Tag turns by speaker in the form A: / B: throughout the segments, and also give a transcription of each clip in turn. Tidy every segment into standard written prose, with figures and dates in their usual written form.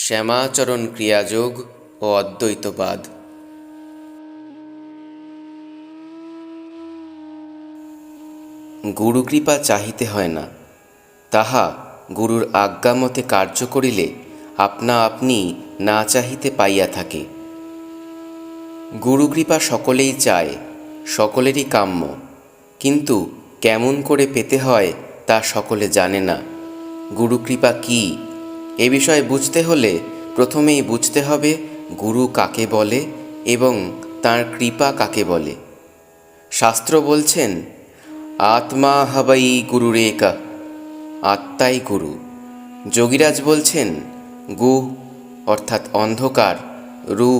A: শ্যামাচরণ ক্রিয়াযোগ ও অদ্বৈতবাদ। গুরুকৃপা চাহিতে হয় না, তাহা গুরুর আজ্ঞামতে কার্য করিলে আপনা আপনি না চাহিতে পাইয়া থাকে। গুরুকৃপা সকলেই চায়, সকলেরই কাম্য, কিন্তু কেমন করে পেতে হয় তা সকলে জানে না। গুরুকৃপা কি এ বিষয়ে বুঝতে হলে প্রথমেই বুঝতে হবে গুরু কাকে বলে এবং তাঁর কৃপা কাকে বলে। শাস্ত্র বলছেন, আত্মা হবৈ গুরুরেকা, আত্মাই গুরু। যোগীরাজ বলছেন, গু অর্থাৎ অন্ধকার, রু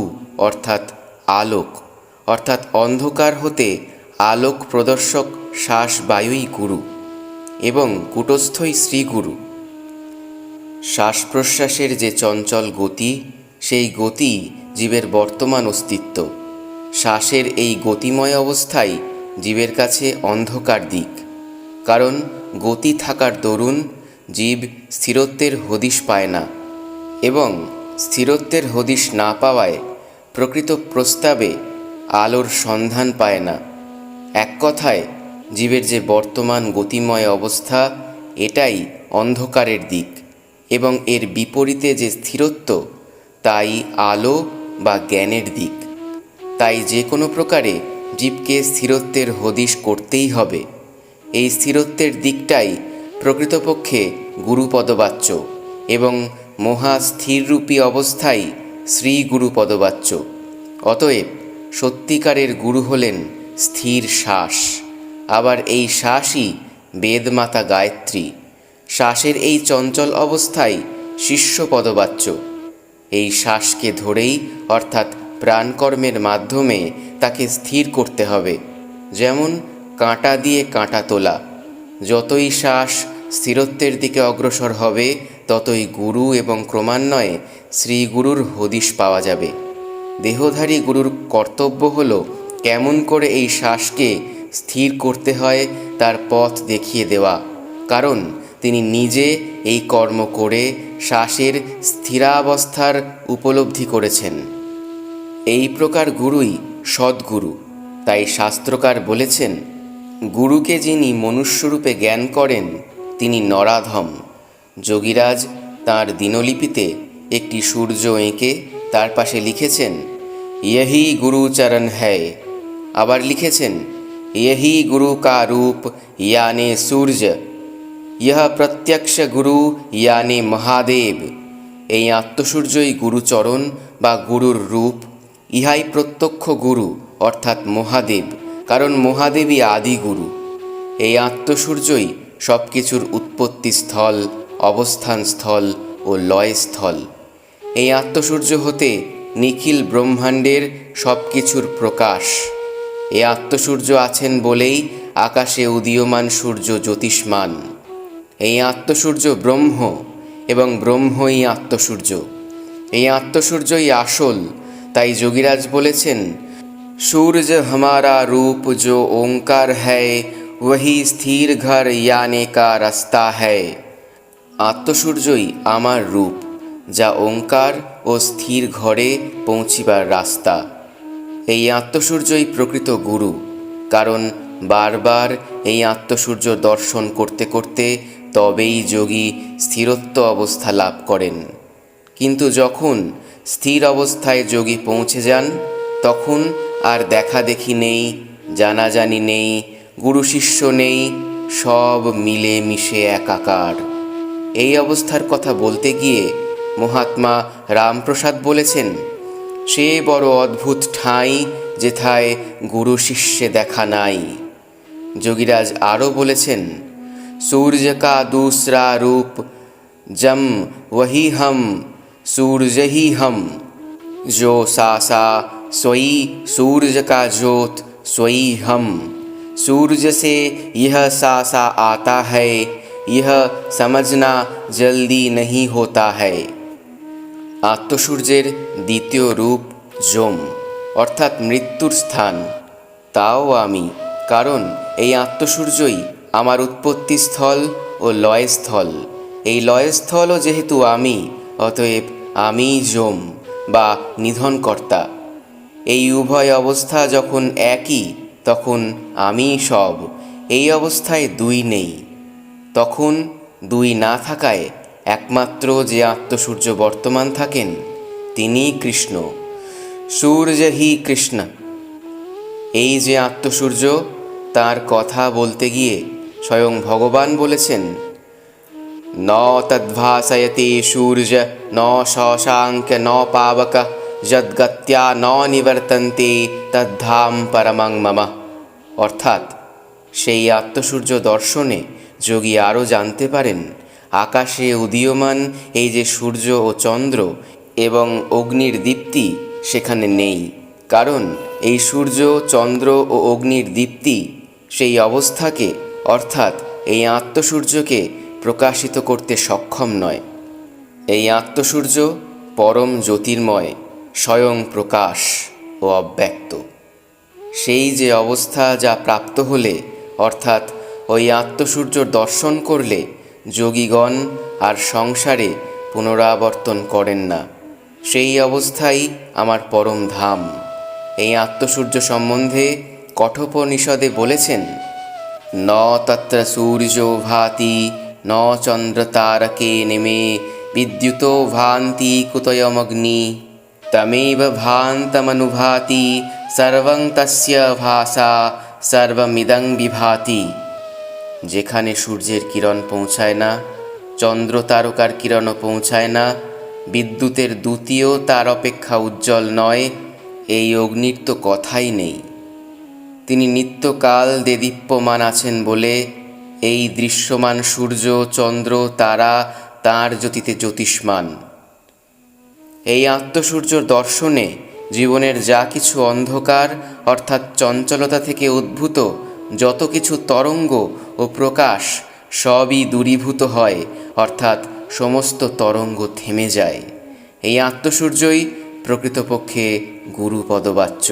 A: অর্থাৎ আলোক, অর্থাৎ অন্ধকার হতে আলোক প্রদর্শক শ্বাস বায়ুই গুরু এবং কূটস্থই শ্রীগুরু। শ্বাস প্রশ্বাসের যে চঞ্চল গতি, সেই গতি জীবের বর্তমান অস্তিত্ব। শ্বাসের এই গতিময় অবস্থাই জীবের কাছে অন্ধকার দিক, কারণ গতি থাকার দরুন জীব স্থিরত্বের হদিশ পায় না এবং স্থিরত্বের হদিশ না পাওয়ায় প্রকৃত প্রস্তাবে আলোর সন্ধান পায় না। এক কথায় জীবের যে বর্তমান গতিময় অবস্থা, এটাই অন্ধকারের দিক এবং এর বিপরীতে যে স্থিরত্ব, তাই আলো বা জ্ঞানের দিক। তাই যে কোনো প্রকারে জীবকে স্থিরত্বের হদিশ করতেই হবে। এই স্থিরত্বের দিকটাই প্রকৃতপক্ষে গুরুপদবাচ্য এবং মহাস্থিররূপী অবস্থাই শ্রী গুরুপদবাচ্য। অতএব সত্যিকারের গুরু হলেন স্থির শ্বাস। আবার এই শ্বাসই বেদমাতা গায়ত্রী। শ্বাসের এই চঞ্চল অবস্থায় শিষ্য পদবাচ্য। এই শ্বাসকে ধরেই অর্থাৎ প্রাণকর্মের মাধ্যমে তাকে স্থির করতে হবে। যেমন কাঁটা দিয়ে কাঁটা তোলা। যতই শ্বাস স্থিরত্বের দিকে অগ্রসর হবে, ততই গুরু এবং ক্রমান্বয়ে শ্রীগুরুর হদিশ পাওয়া যাবে। দেহধারী গুরুর কর্তব্য হল কেমন করে এই শ্বাসকে স্থির করতে হয় তার পথ দেখিয়ে দেওয়া, কারণ তিনি নিজে এই কর্ম করে শ্বাসের স্থিরাবস্থার উপলব্ধি করেছেন। এই প্রকার গুরুই সদ্গুরু। তাই শাস্ত্রকার বলেছেন, গুরুকে যিনি মনুষ্যরূপে জ্ঞান করেন তিনি নরাধম। যোগীরাজ তাঁর দিনলিপিতে একটি সূর্য এঁকে তার পাশে লিখেছেন, ইয়হি গুরু চরণ হ্যায়। আবার লিখেছেন, ইয়হি গুরু কা রূপ ইয়ানে সূর্য, ইহ প্রত্যক্ষ গুরু ইয়ানে মহাদেব। এই আত্মসূর্যই গুরুচরণ বা গুরুর রূপ। ইহাই প্রত্যক্ষ গুরু অর্থাৎ মহাদেব, কারণ মহাদেবই আদি গুরু। এই আত্মসূর্যই সব কিছুর উৎপত্তিস্থল, অবস্থানস্থল ও লয়স্থল। এই আত্মসূর্য হতে নিখিল ব্রহ্মাণ্ডের সব কিছুর প্রকাশ। এই আত্মসূর্য আছেন বলেই আকাশে উদীয়মান সূর্য জ্যোতিষ্মান। এই আত্মসূর্য ব্রহ্ম এবং ব্রহ্মই আত্মসূর্য। এই আত্মসূর্যই আসল। তাই যোগীরাজ বলেছেন, সূর্য हमारा रूप जो ओंकार है, वही স্থির ঘর याने का रास्ता है। আত্মসূর্যই আমার রূপ, যা ওঙ্কার ও স্থির ঘরে পৌঁছিবার রাস্তা। এই আত্মসূর্যই প্রকৃত গুরু, কারণ বারবার এই আত্মসূর্য দর্শন করতে করতে তবেই যোগী স্থিরত্ব অবস্থা লাভ করেন। কিন্তু যখন স্থির অবস্থায় যোগী পৌঁছে যান, তখন আর দেখা দেখি নেই, জানাজানি নেই, গুরু শিষ্য নেই, সব মিলে মিশে একাকার। এই অবস্থার কথা বলতে গিয়ে মহাত্মা রামপ্রসাদ বলেছেন, সে বড় অদ্ভুত ঠাঁই যেথায় গুরু শিষ্যে দেখা নাই। যোগীরাজ আরও বলেছেন, সূর্য কা दूसरा रूप जम वही हम, सूरज ही हम, जो सासा सोई सूरज का ज्योत सोई हम। सूरज से यह सासा आता है, यह समझना जल्दी नहीं होता है। আত্মসূর্যের দ্বিতীয় রূপ যম, অর্থাৎ মৃত্যুর স্থান। তাও আমি, কারণ এই আত্মসূর্যই আমার উৎপত্তিস্থল ও লয়স্থল। এই লয়স্থলও যেহেতু আমি, অতএব আমি যম বা নিধনকর্তা। এই উভয় অবস্থা যখন একই, তখন আমি সব। এই অবস্থায় দুই নেই। তখন দুই না থাকায় একমাত্র যে আত্মসূর্য বর্তমান থাকেন, তিনিই কৃষ্ণ। সূর্য হি কৃষ্ণ। এই যে আত্মসূর্য, তার কথা বলতে গিয়ে স্বয়ং ভগবান বলেছেন, ন তদ্ভাসয়তে সূর্য ন শশাঙ্ক ন পাবক যদ্গত্যা ন নিবর্তন্তে তদ্ধাম পরমং মম। অর্থাৎ সেই আত্মসূর্য দর্শনে যোগী আরও জানতে পারেন, আকাশে উদীয়মান এই যে সূর্য ও চন্দ্র এবং অগ্নির দীপ্তি সেখানে নেই। কারণ এই সূর্য, চন্দ্র ও অগ্নির দীপ্তি সেই অবস্থাকে, অর্থাৎ এই আত্মসূর্যকে প্রকাশিত করতে সক্ষম নয়। এই আত্মসূর্য পরম জ্যোতির্ময়, স্বয়ং প্রকাশ ও অব্যক্ত। সেই যে অবস্থা যা প্রাপ্ত হলে, অর্থাৎ ওই আত্মসূর্য দর্শন করলে যোগীগণ আর সংসারে পুনরাবর্তন করেন না, সেই অবস্থাই আমার পরম ধাম। এই আত্মসূর্য সম্বন্ধে কঠোপনিষদে বলেছেন, ন তত্র সূর্য ভাতি ন চন্দ্র তারকে নেমে বিদ্যুতো ভান্তি কুতয়মগ্নি তমেব ভান্তমনুভাতি সর্বং তস্য ভাসা সর্বমিদং বিভাতি। যেখানে সূর্যের কিরণ পৌঁছায় না, চন্দ্র তারকার কিরণও পৌঁছায় না, বিদ্যুতের দ্যুতিও তার অপেক্ষা উজ্জ্বল নয়, এই অগ্নির তো কথাই নেই। তিনি নিত্যকাল দেদীপ্যমান আছেন বলে এই দৃশ্যমান সূর্য, চন্দ্র, তারা তাঁর জ্যোতিতে জ্যোতিষ্মান। এই আত্মসূর্যর দর্শনে জীবনের যা কিছু অন্ধকার, অর্থাৎ চঞ্চলতা থেকে উদ্ভূত যত কিছু তরঙ্গ ও প্রকাশ, সবই দূরীভূত হয়, অর্থাৎ সমস্ত তরঙ্গ থেমে যায়। এই আত্মসূর্যই প্রকৃতপক্ষে গুরু পদবাচ্য।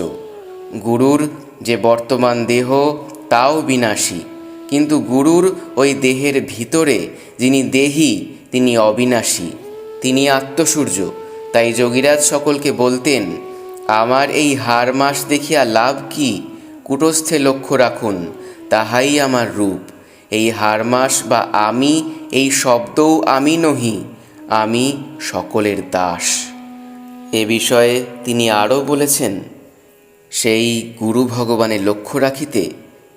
A: গুরুর যে বর্তমান দেহ তাও বিনাশী, কিন্তু গুরুর ওই দেহের ভিতরে যিনি দেহী তিনি অবিনাশী, তিনি আত্মসূর্য। তাই যোগীরাজ সকলকে বলতেন, আমার এই হারমাস দেখিয়া লাভ কি? কুটস্থে লক্ষ্য রাখুন, তাহাই আমার রূপ। এই হারমাস বা আমি, এই শব্দও আমি নহি, আমি সকলের দাস। এ বিষয়ে তিনি আরও বলেছেন, সেই গুরু ভগবানে লক্ষ্য রাখিতে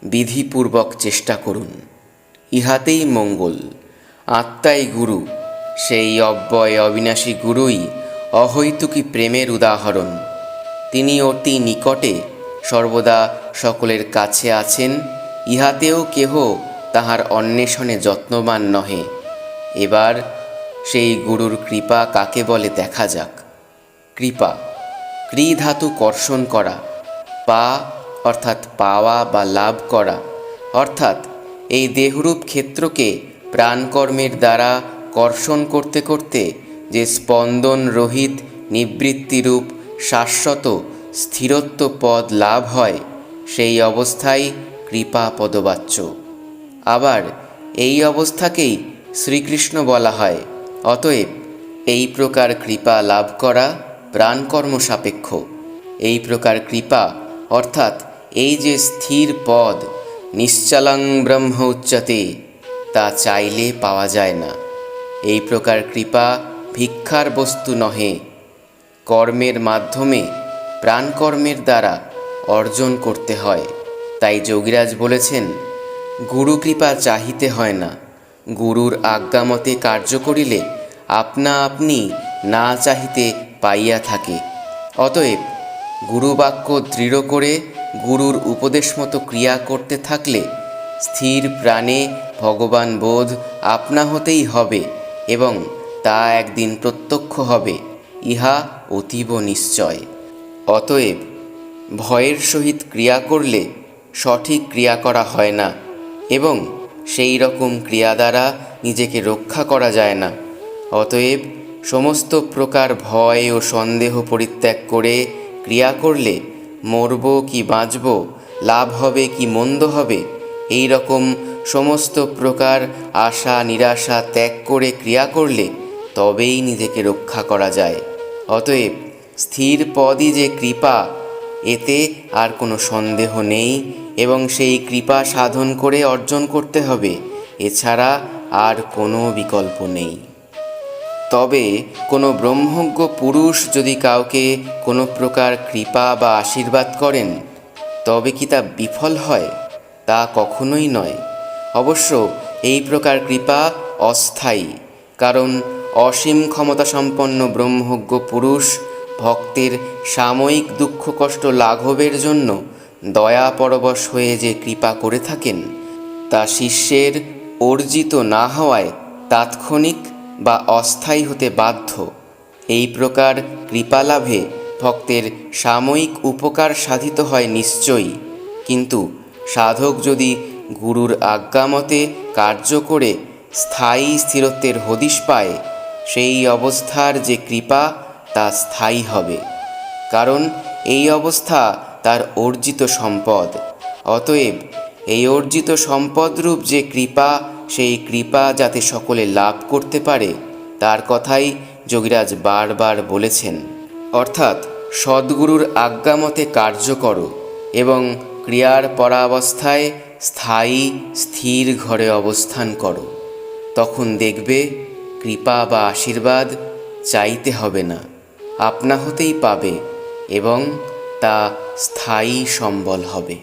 A: বিধিপূর্বক চেষ্টা করুন, ইহাতেই মঙ্গল। আত্মাই গুরু, সেই অব্যয় অবিনাশী গুরুই অহৈতুকী প্রেমের উদাহরণ। তিনি অতি নিকটে, সর্বদা সকলের কাছে আছেন, ইহাতেও কেহ তাহার অন্বেষণে যত্নবান নহে। এবার সেই গুরুর কৃপা কাকে বলে দেখা যাক। কৃপা, ক্রি ধাতু কর্ষণ করা, পা অর্থাৎ পাওয়া বা লাভ করা, অর্থাৎ এই দেহরূপ ক্ষেত্রকে প্রাণকর্মের দ্বারা কর্ষণ করতে করতে যে স্পন্দন রহিত নিবৃত্তিরূপ শাশ্বত স্থিরত্ব পদ লাভ হয়, সেই অবস্থায় কৃপা পদবাচ্য। আবার এই অবস্থাকেই শ্রীকৃষ্ণ বলা হয়। অতএব এই প্রকার কৃপা লাভ করা প্রাণকর্ম সাপেক্ষ। এই প্রকার কৃপা অর্থাৎ এই যে স্থির পদ, নিশ্চলং ব্রহ্ম উচ্যতে, তা চাইলে পাওয়া যায় না। এই প্রকার কৃপা ভিক্ষার বস্তু নহে, কর্মের মাধ্যমে প্রাণকর্মের দ্বারা অর্জন করতে হয়। তাই যোগীরাজ বলেছেন, গুরু কৃপা চাহিতে হয় না, গুরুর আজ্ঞামতে কার্য করিলে আপনা আপনি না চাহিতে পাইয়া থাকে। অতএব গুরুবাক্য দৃঢ় করে গুরুর উপদেশ মতো ক্রিয়া করতে থাকলে স্থির প্রাণে ভগবান বোধ আপনা হতেই হবে এবং তা একদিন প্রত্যক্ষ হবে, ইহা অতীব নিশ্চয়। অতএব ভয়ের সহিত ক্রিয়া করলে সঠিক ক্রিয়া করা হয় না এবং সেই রকম ক্রিয়া দ্বারা নিজেকে রক্ষা করা যায় না। অতএব সমস্ত প্রকার ভয় ও সন্দেহ পরিত্যাগ করে ক্রিয়া করলে মরব কি বাঁচব, লাভ হবে কি মন্দ হবে, এই রকম সমস্ত প্রকার আশা নিরাশা ত্যাগ করে ক্রিয়া করলে তবেই নিজেকে রক্ষা করা যায়। অতএব স্থির পদই যে কৃপা, এতে আর কোনো সন্দেহ নেই, এবং সেই কৃপা সাধন করে অর্জন করতে হবে, এছাড়া আর কোনো বিকল্প নেই। তবে কোনো ব্রহ্মজ্ঞ পুরুষ যদি কাউকে কোনো প্রকার কৃপা বা আশীর্বাদ করেন, তবে কি তা বিফল হয়? তা কখনোই নয়। অবশ্য এই প্রকার কৃপা অস্থায়ী, কারণ অসীম ক্ষমতাসম্পন্ন ব্রহ্মজ্ঞ পুরুষ ভক্তের সাময়িক দুঃখ কষ্ট লাঘবের জন্য দয়া পরবশ হয়ে যে কৃপা করে থাকেন, তা শিষ্যের অর্জিত না হওয়ায় তাৎক্ষণিক বা অস্থায়ী হতে বাধ্য। এই প্রকার কৃপালাভে ভক্তের সাময়িক উপকার সাধিত হয় নিশ্চয়ই, কিন্তু সাধক যদি গুরুর আজ্ঞামতে কার্য করে স্থায়ী স্থিরত্বের হদিশ পায়, সেই অবস্থার যে কৃপা তা স্থায়ী হবে, কারণ এই অবস্থা তার অর্জিত সম্পদ। অতএব এই অর্জিত সম্পদরূপ যে কৃপা, সেই কৃপা যাতে সকলে লাভ করতে পারে, তার কথাই যোগীরাজ বারবার বলেছেন। অর্থাৎ সদ্গুরুর আজ্ঞামতে কার্য করো এবং ক্রিয়ার পরাবস্থায় স্থায়ী স্থির ঘরে অবস্থান করো। তখন দেখবে কৃপা বা আশীর্বাদ চাইতে হবে না, আপনা হতেই পাবে, এবং তা স্থায়ী সম্বল হবে।